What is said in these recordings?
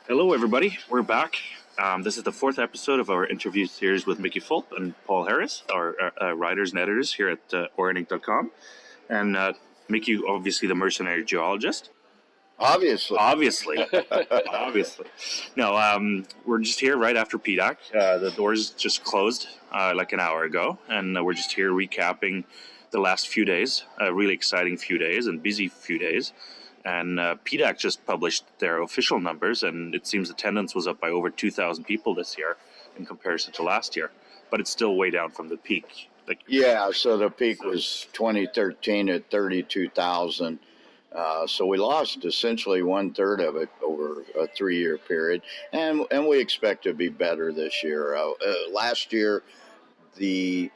Hello, everybody. We're back. This is the fourth episode of our interview series with Mickey Fulp and Paul Harris, our writers and editors here at Oreninc.com. And Mickey, obviously the Mercenary Geologist. Obviously. Obviously. No, we're just here right after PDAC. The doors just closed like an hour ago, and we're just here recapping the last few days, a really exciting few days and busy few days. And PDAC just published their official numbers, and it seems attendance was up by over 2,000 people this year in comparison to last year. But it's still way down from the peak. Yeah, so the peak was 2013 at 32,000. So we lost essentially 1/3 of it over a 3-year period, and we expect to be better this year. Last year, the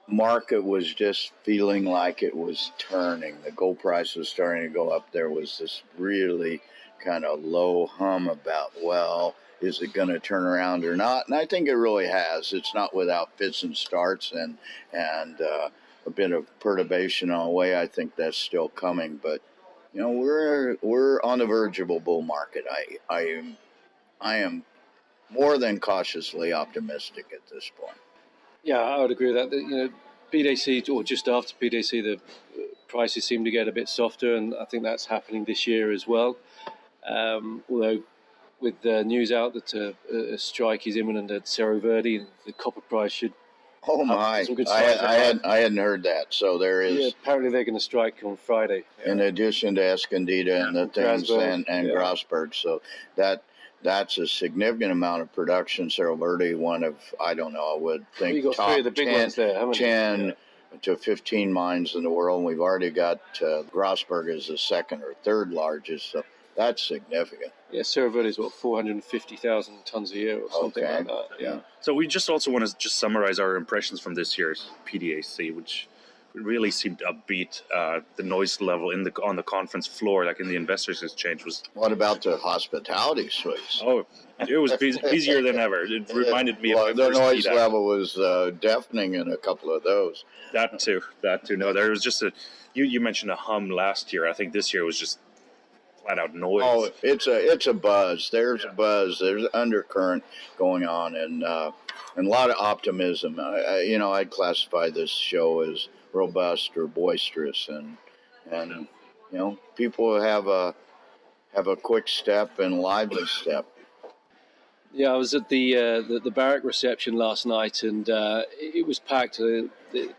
market was just feeling like it was turning. The gold price was starting to go up. There was this really kind of low hum about, well, is it going to turn around or not? And I think it really has. It's not without fits and starts and a bit of perturbation on the way. I think that's still coming, but you know, we're on the verge of a bull market. I am more than cautiously optimistic at this point. Yeah, I would agree with that. You know, PDAC, or just after PDAC, the prices seem to get a bit softer, and I think that's happening this year as well. Although with the news out that a strike is imminent at Cerro Verde, the copper price should. Oh my! I hadn't heard that. So there is. Yeah, apparently they're going to strike on Friday. In addition to Escondida and the things and Grasberg, so that's a significant amount of production. Cerro Verde, one of I would think got top three of the big ones there, haven't 10 to 15 mines in the world. And we've already got Grasberg as the second or third largest. So that's significant. Yeah, Cerro Verde is 450,000 tons a year or something like that. Yeah. So we just also want to just summarize our impressions from this year's PDAC, which really seemed upbeat. The noise level on the conference floor, like in the investors' exchange, was. What about the hospitality suites? Oh, it was busier than ever. It reminded me of the noise level was deafening in a couple of those. That too. No, there was just you mentioned a hum last year. I think this year was just flat out noise. Oh, it's a buzz. There's a buzz. There's an undercurrent going on, and a lot of optimism. I'd classify this show as robust or boisterous, and people have a quick step and lively step. Yeah, I was at the Barrick reception last night, and it was packed.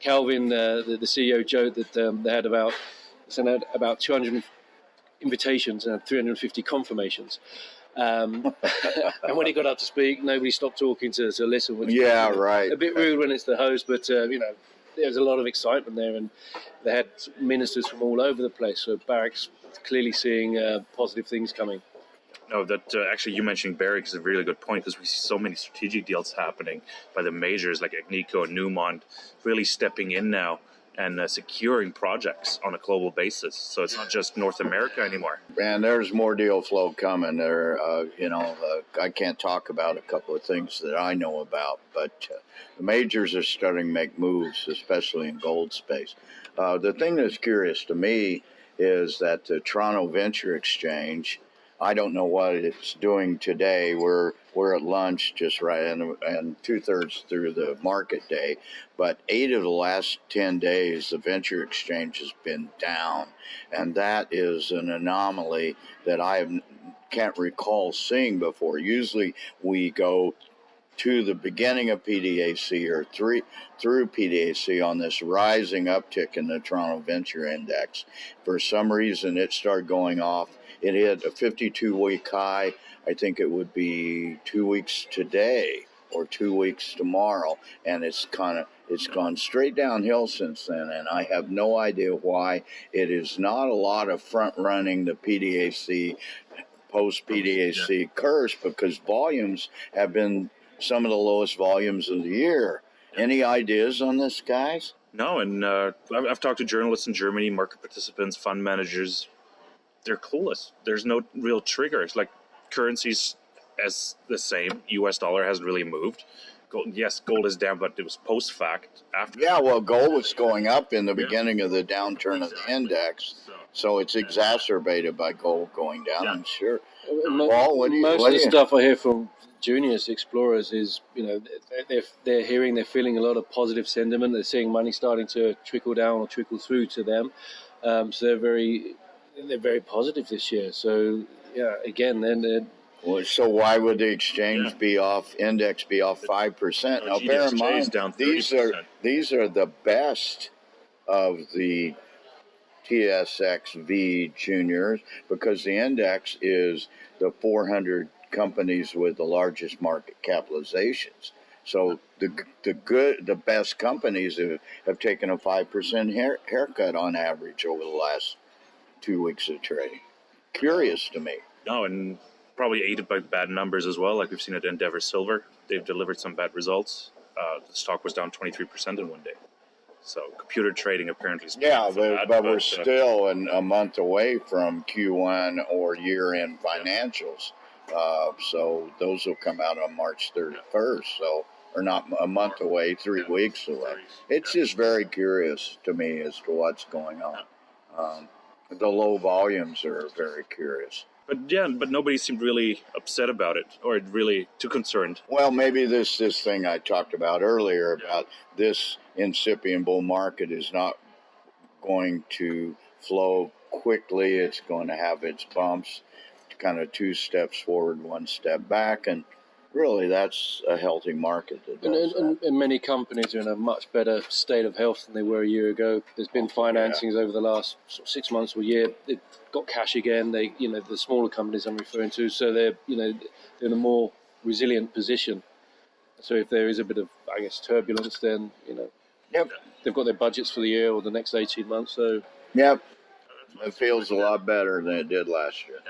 Calvin, the CEO, joked that they had sent out about 200 invitations and 350 confirmations. And when he got up to speak, nobody stopped talking to listen. Which right. A bit rude when it's the host, but there was a lot of excitement there, and they had ministers from all over the place. So Barrick's clearly seeing positive things coming. No, that actually you mentioning Barrick is a really good point, because we see so many strategic deals happening by the majors like Agnico and Newmont really stepping in now and securing projects on a global basis. So it's not just North America anymore. And there's more deal flow coming there. I can't talk about a couple of things that I know about, but the majors are starting to make moves, especially in gold space. The thing that's curious to me is that the Toronto Venture Exchange, I don't know what it's doing today. We're at lunch just right, and 2/3 through the market day. But 8 of the last 10 days, the venture exchange has been down, and that is an anomaly that I can't recall seeing before. Usually, we go to the beginning of PDAC or through PDAC on this rising uptick in the Toronto Venture Index. For some reason, it started going off. It hit a 52-week high. I think it would be 2 weeks today or 2 weeks tomorrow, and it's gone straight downhill since then, and I have no idea why. It is not a lot of front-running the PDAC, post-PDAC curse, because volumes have been some of the lowest volumes of the year. Any ideas on this, guys? No, and I've talked to journalists in Germany, market participants, fund managers. They're clueless. There's no real trigger. It's like currencies as the same. U.S. dollar hasn't really moved. Gold is down, but it was post-fact. After. Yeah, well, gold was going up in the beginning of the downturn of the index. So it's exacerbated by gold going down, Yeah. I'm sure. Mo- Paul, Most of the stuff I hear from juniors explorers is, they're hearing, they're feeling a lot of positive sentiment. They're seeing money starting to trickle down or trickle through to them. So they're very positive this year. So yeah, again, then So why would the exchange index be off 5%? Now, GDXJ bear in mind, is down these 30%. are the best of the TSXV juniors, because the index is the 400 companies with the largest market capitalizations. So the best companies have taken a 5% haircut on average over the last 2 weeks of trading. Curious to me. No, and probably aided by bad numbers as well, like we've seen at Endeavor Silver. They've delivered some bad results. The stock was down 23% in one day. So computer trading apparently is Yeah, but we're still a month away from Q1 or year-end financials. So those will come out on March 31st. So, or not a month away, 3 weeks away. It's just very curious to me as to what's going on. The low volumes are very curious. But nobody seemed really upset about it or really too concerned. Well, maybe this thing I talked about earlier about this incipient bull market is not going to flow quickly. It's going to have its bumps, kind of 2 steps forward, 1 step back, and really that's a healthy market. And many companies are in a much better state of health than they were a year ago. There's been financings over the last 6 months or a year. They've got cash again. They, the smaller companies I'm referring to, so they're in a more resilient position. So if there is a bit of, I guess, turbulence, then Yep. they've got their budgets for the year or the next 18 months. So Yep, it feels a lot better than it did last year.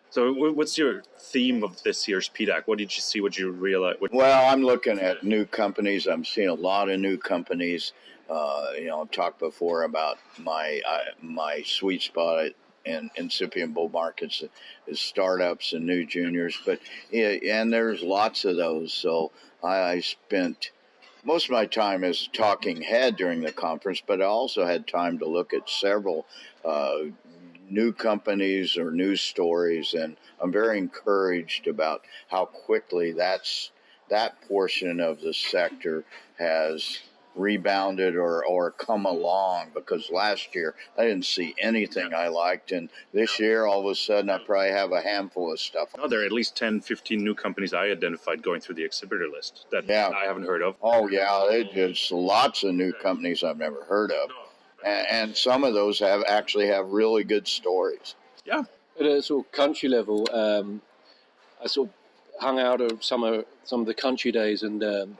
So what's your theme of this year's PDAC? What did you see? What did you realize? Well, I'm looking at new companies. I'm seeing a lot of new companies. I've talked before about my sweet spot in incipient bull markets is startups and new juniors. But and there's lots of those. So I spent most of my time as a talking head during the conference, but I also had time to look at several new companies or news stories, and I'm very encouraged about how quickly that portion of the sector has rebounded or come along, because last year I didn't see anything I liked, and this year all of a sudden I probably have a handful of stuff. Oh, there are at least 10, 15 new companies I identified going through the exhibitor list that I haven't heard of. Oh yeah, there's lots of new companies I've never heard of, and some of those have really good stories. Yeah. At a sort of country level, I sort of hung out at some of the country days, and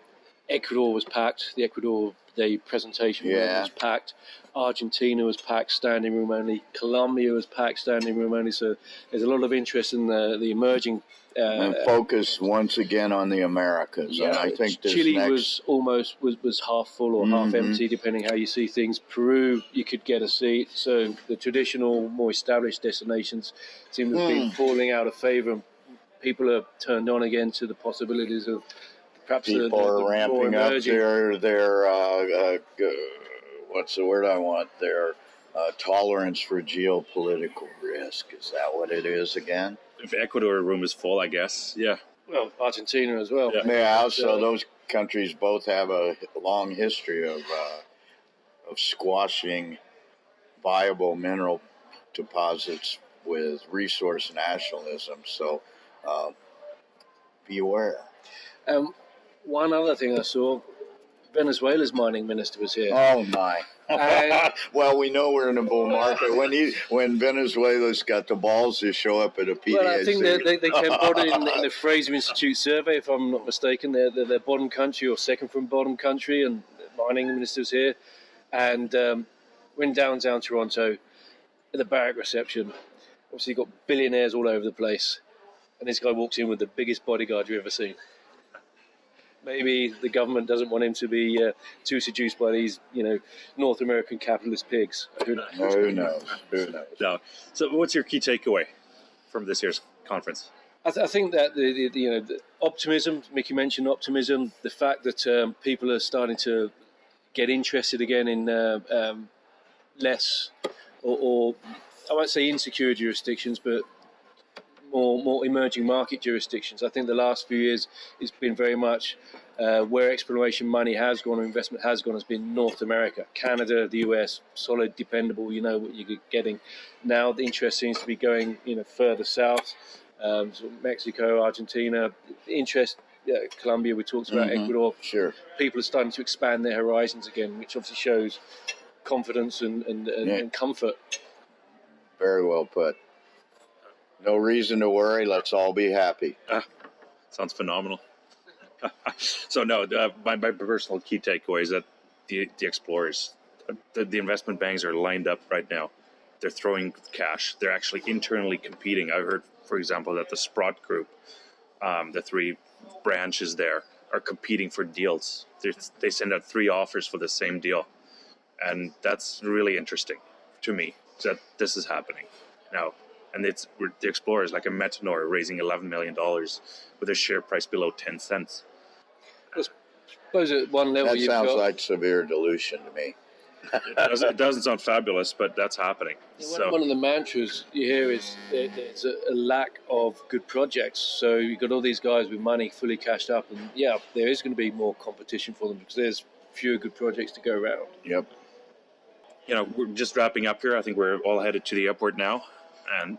Ecuador was packed. The Ecuador Day presentation room was packed. Argentina was packed, standing room only. Colombia was packed, standing room only. So there's a lot of interest in the emerging. And focus once again on the Americas. Yeah, and I think Chile was almost was half full or half empty, depending how you see things. Peru, you could get a seat. So the traditional, more established destinations seem to have been falling out of favour. People are turned on again to the possibilities of perhaps people are ramping up their what's the word I want? Their tolerance for geopolitical risk. Is that what it is again? If Ecuador room is full, I guess. Yeah. Well, Argentina as well. Yeah. So those countries both have a long history of squashing viable mineral deposits with resource nationalism. So beware. One other thing I saw, Venezuela's mining minister was here. Oh my! Well, we know we're in a bull market when Venezuela's got the balls to show up at a PDAC. Well, I think they came bottom in the Fraser Institute survey, if I'm not mistaken. They're bottom country or second from bottom country, and the mining minister's here. And we're in downtown Toronto at the Barrack reception. Obviously, you've got billionaires all over the place, and this guy walks in with the biggest bodyguard you've ever seen. Maybe the government doesn't want him to be too seduced by these, North American capitalist pigs. Who knows? Who knows? No. So, what's your key takeaway from this year's conference? I think that the optimism. Mickey mentioned optimism. The fact that people are starting to get interested again in less or I won't say insecure jurisdictions, but more emerging market jurisdictions. I think the last few years it's been very much where exploration money has gone or investment has gone has been North America, Canada, the US, solid, dependable. You know what you're getting. Now the interest seems to be going further south, sort of Mexico, Argentina. Interest, Colombia. We talked about Ecuador. Sure. People are starting to expand their horizons again, which obviously shows confidence and comfort. Very well put. No reason to worry. Let's all be happy. Sounds phenomenal. So no, my personal key takeaway is that the explorers, the investment banks are lined up right now. They're throwing cash. They're actually internally competing. I heard, for example, that the Sprott Group, the 3 branches there, are competing for deals. They send out 3 offers for the same deal, and that's really interesting to me that this is happening now. And we're the explorers, like a Metanor, raising $11 million with a share price below 10 cents. I suppose at one level That sounds like severe dilution to me. It doesn't sound fabulous, but that's happening. One of the mantras you hear is there's a lack of good projects. So you've got all these guys with money fully cashed up, and there is going to be more competition for them because there's fewer good projects to go around. Yep. We're just wrapping up here. I think we're all headed to the airport now and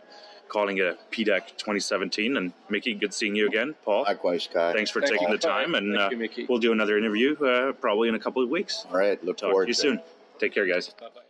calling it a PDAC 2017. And Mickey, good seeing you again. Paul. Likewise, Kai. Thanks for taking the time. And Thank you, Mickey. we'll do another interview probably in a couple of weeks. All right. Look Talk forward to you to soon. Take care, guys. Bye-bye.